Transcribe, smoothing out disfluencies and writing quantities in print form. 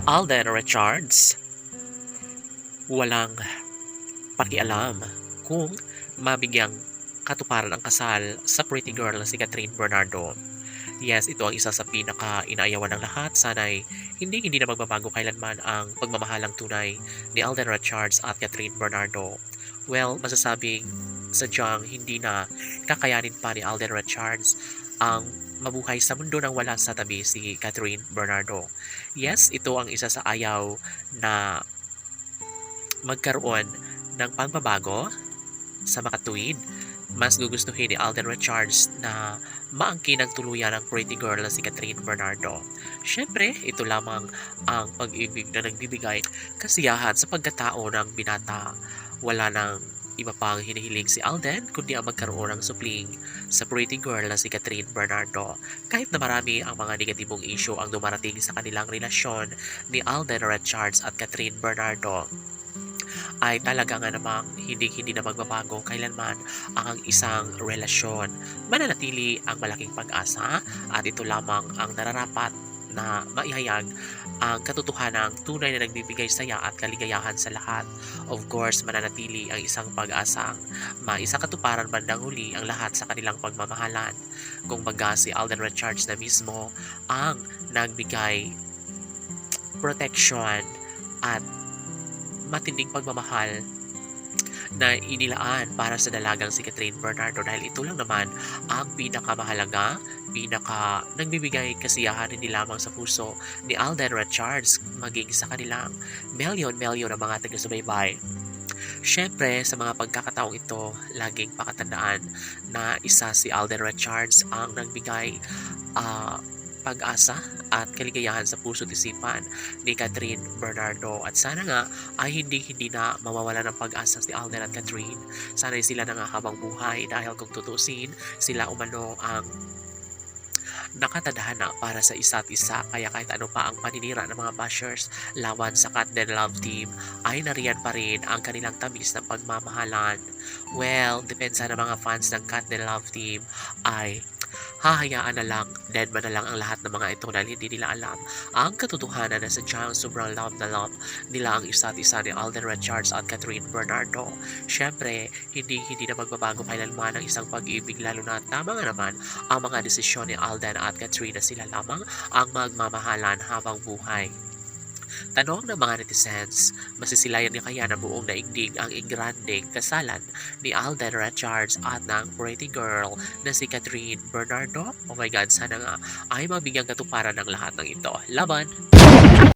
Alden Richards, walang pakialam kung mabigyang katuparan ang kasal sa pretty girl na si Catherine Bernardo. Yes, ito ang isa sa pinaka-inaayawan ng lahat. Sana'y hindi na magbabago kailanman ang pagmamahalang tunay ni Alden Richards at Catherine Bernardo. Well, masasabing sadyang hindi na kakayanin pa ni Alden Richards ang mabuhay sa mundo nang wala sa tabi si Catherine Bernardo. Yes, ito ang isa sa ayaw na magkaroon ng pagbabago sa makatuwid. Mas gugustuhin ni Alden Richards na maangkin ng tuluyan ang pretty girl na si Catherine Bernardo. Siyempre, ito lamang ang pag-ibig na nagbibigay kasiyahan sa pagkatao ng binata. Wala nang iba pang hinihiling si Alden kundi ang magkaroon ng supling sa pretty girl na si Catherine Bernardo. Kahit na marami ang mga negatibong issue ang dumarating sa kanilang relasyon ni Alden Richards at Catherine Bernardo, ay talaga nga namang hindi na magbabago kailanman ang isang relasyon. Mananatili ang malaking pag-asa at ito lamang ang nararapat na maihayag ang katotohanang tunay na nagbibigay saya at kaligayahan sa lahat. Of course, mananatili ang isang pag-asang maisakatuparan bandang huli ang lahat sa kanilang pagmamahalan. Kung baga si Alden Richards na mismo ang nagbigay protection at matinding pagmamahal na inilaan para sa dalagang si Catherine Bernardo dahil ito lang naman ang pinakamahalaga, nagbibigay kasiyahan hindi lamang sa puso ni Alden Richards maging sa kanilang milyon-milyon na mga taga-subaybay. Siyempre, sa mga pagkakataong ito, laging pakatandaan na isa si Alden Richards ang nagbigay pag-asa at kaligayahan sa puso't isipan ni Catherine Bernardo. At sana nga ay hindi na mawawala ng pag-asa si Alden at Catherine. Sana sila na nga habang buhay dahil kung tutusin, sila umano ang nakatadhana para sa isa't isa. Kaya kahit ano pa ang paninira ng mga bashers lawan sa Cat Den Love Team, ay nariyan pa rin ang kanilang tamis ng pagmamahalan. Well, depensa ng mga fans ng Cat Den Love Team ay hahayaan na lang, deadman na lang ang lahat ng mga ito dahil hindi nila alam ang katotohanan na sadyang sobrang love na love nila ang isa't isa ni Alden Richards at Catherine Bernardo. Siyempre, hindi na magbabago kailanman ang isang pag-ibig lalo na tama nga naman ang mga desisyon ni Alden at Catherine na sila lamang ang magmamahalan habang buhay. Tanong ng mga netizens, masisilayan niya kaya na buong daigdig ang igranding kasalan ni Alden Richards at ng pretty girl na si Catherine Bernardo? Oh my God, sana nga ay mabigyang katuparan ng lahat ng ito. Laban!